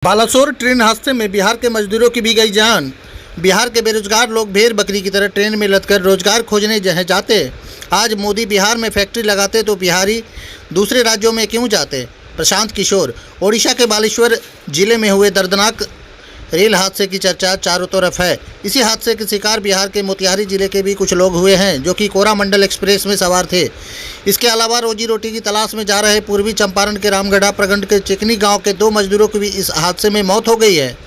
Balasore train हादसे में बिहार के मजदूरों की भी गई जान। बिहार के बेरोजगार लोग भेड़ बकरी की तरह ट्रेन में लदकर रोजगार खोजने जहाँ जाते। आज मोदी बिहार में फैक्ट्री लगाते तो बिहारी दूसरे राज्यों में क्यों जाते। प्रशांत किशोर। ओडिशा के बालेश्वर जिले में हुए दर्दनाक रेल हादसे की चर्चा चारों तरफ है। इसी हादसे के शिकार बिहार के मोतिहारी जिले के भी कुछ लोग हुए हैं जो कि कोरामंडल एक्सप्रेस में सवार थे। इसके अलावा रोजी रोटी की तलाश में जा रहे पूर्वी चंपारण के रामगढ़ा प्रखंड के चिकनी गांव के 2 मजदूरों की भी इस हादसे में मौत हो गई है।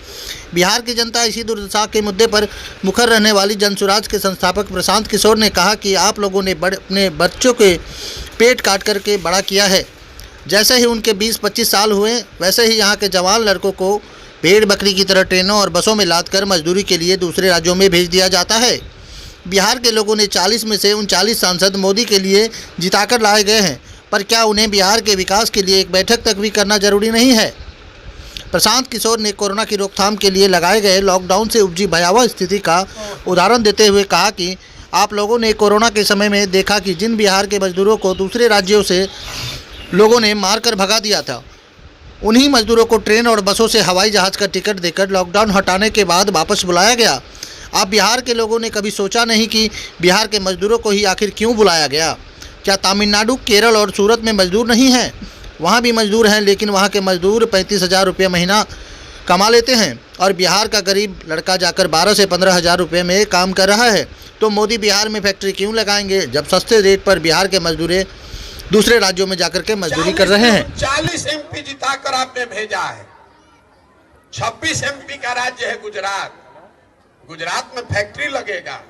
बिहार की जनता इसी दुर्दशा के मुद्दे पर मुखर रहने वाली जनसुराज के संस्थापक प्रशांत किशोर ने कहा कि आप लोगों ने अपने बच्चों के पेट काट करके बड़ा किया है। जैसे ही उनके 20-25 साल हुए वैसे ही यहाँ के जवान लड़कों को भेड़ बकरी की तरह ट्रेनों और बसों में लादकर मजदूरी के लिए दूसरे राज्यों में भेज दिया जाता है। बिहार के लोगों ने 40 में से 39 सांसद मोदी के लिए जिताकर लाए गए हैं, पर क्या उन्हें बिहार के विकास के लिए एक बैठक तक भी करना जरूरी नहीं है। प्रशांत किशोर ने कोरोना की रोकथाम के लिए लगाए गए लॉकडाउन से उपजी भयावह स्थिति का उदाहरण देते हुए कहा कि आप लोगों ने कोरोना के समय में देखा कि जिन बिहार के मजदूरों को दूसरे राज्यों से लोगों ने मारकर भगा दिया था, उन्हीं मजदूरों को ट्रेन और बसों से हवाई जहाज़ का टिकट देकर लॉकडाउन हटाने के बाद वापस बुलाया गया। आप बिहार के लोगों ने कभी सोचा नहीं कि बिहार के मजदूरों को ही आखिर क्यों बुलाया गया। क्या तमिलनाडु, केरल और सूरत में मजदूर नहीं हैं? वहाँ भी मजदूर हैं, लेकिन वहाँ के मजदूर 35,000 रुपये महीना कमा लेते हैं और बिहार का गरीब लड़का जाकर 12 से 15,000 रुपये में काम कर रहा है। तो मोदी बिहार में फैक्ट्री क्यों लगाएंगे जब सस्ते रेट पर बिहार के मजदूर दूसरे राज्यों में जाकर के मजदूरी कर रहे हैं। 40 एमपी जिताकर आपने भेजा है। 26 एमपी का राज्य है गुजरात। गुजरात में फैक्ट्री लगेगा,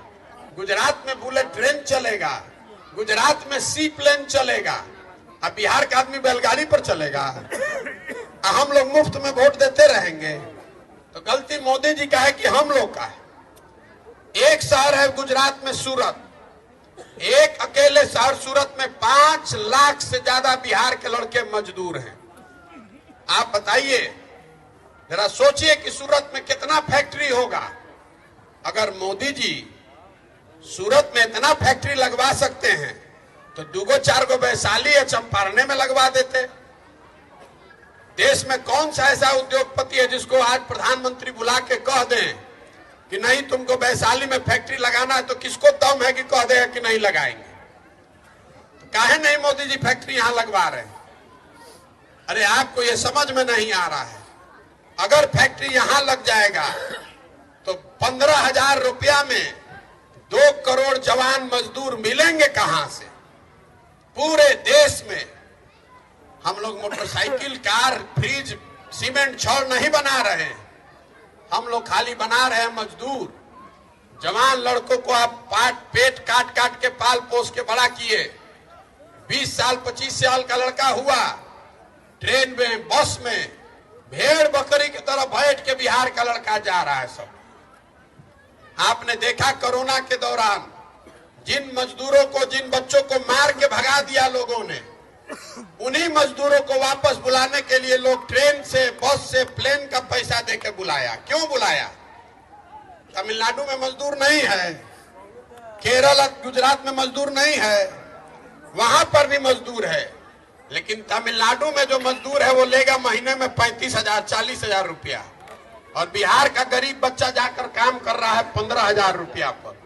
गुजरात में बुलेट ट्रेन चलेगा, गुजरात में सी प्लेन चलेगा। अब बिहार का आदमी बैलगाड़ी पर चलेगा। हम लोग मुफ्त में वोट देते रहेंगे तो गलती मोदी जी का है कि हम लोग का है। एक शहर है गुजरात में सूरत, एक अकेले शहर सूरत में 5 लाख से ज्यादा बिहार के लड़के मजदूर हैं। आप बताइए, जरा सोचिए कि सूरत में कितना फैक्ट्री होगा। अगर मोदी जी सूरत में इतना फैक्ट्री लगवा सकते हैं तो 2-4 गो वैशाली या चंपारण में लगवा देते। देश में कौन सा ऐसा उद्योगपति है जिसको आज प्रधानमंत्री बुला के कह दें कि नहीं तुमको वैशाली में फैक्ट्री लगाना है, तो किसको दम है कि कह देगा कि नहीं लगाएंगे। तो काहे नहीं मोदी जी फैक्ट्री यहां लगवा रहे हैं? अरे आपको ये समझ में नहीं आ रहा है। अगर फैक्ट्री यहां लग जाएगा तो 15,000 रुपया में 2 करोड़ जवान मजदूर मिलेंगे कहां से? पूरे देश में हम लोग मोटरसाइकिल, कार, फ्रिज, सीमेंट, छड़ नहीं बना रहे हैं। हम लोग खाली बना रहे हैं मजदूर। जवान लड़कों को आप पेट काट काट के पाल पोस के बड़ा किए। 20 साल 25 साल का लड़का हुआ, ट्रेन में, बस में भेड़ बकरी की तरह बैठ के बिहार का लड़का जा रहा है सब। आपने देखा कोरोना के दौरान जिन मजदूरों को, जिन बच्चों को मार के भगा दिया लोगों ने, उन्हीं मजदूरों को वापस बुलाने के लिए लोग ट्रेन से, बस से, प्लेन का पैसा देके बुलाया। क्यों बुलाया? तमिलनाडु में मजदूर नहीं है, केरल, गुजरात में मजदूर नहीं है, वहां पर भी मजदूर है। लेकिन तमिलनाडु में जो मजदूर है वो लेगा महीने में 35,000, 40,000 रुपया, और बिहार का गरीब बच्चा जाकर काम कर रहा है 15,000 रुपया पर।